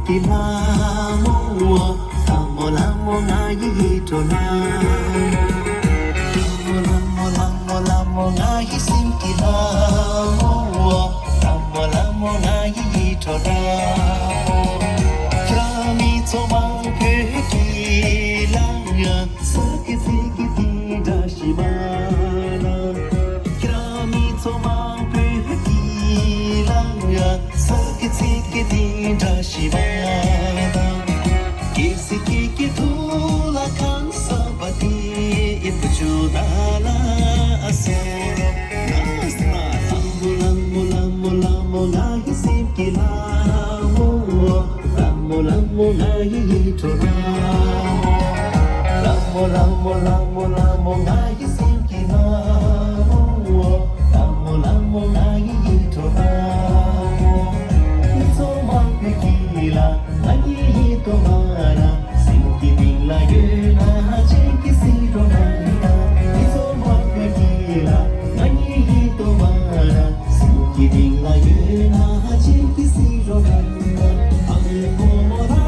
kila mo tamola mo na yito na tamola mo na hisim kila mo tamola mo na yito na krami to mang pe kila ya sakiti kiti dashimana krami to mang pe kila ya sakiti kiti dashimana kisi ki thula kan sabati ipjudala ase nasna mula hisim kila mula hitora mula hisim kila mula hitora so mapikila ani tomara sinki dingla yena cheki sirona so mapikila ani tomara sinki dingla yena cheki sirona ame komora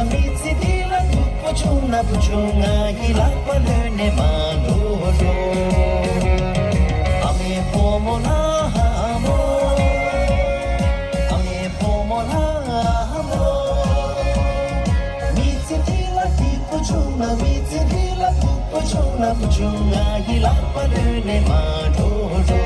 mitidila kipochona kuchona ilapalene manoro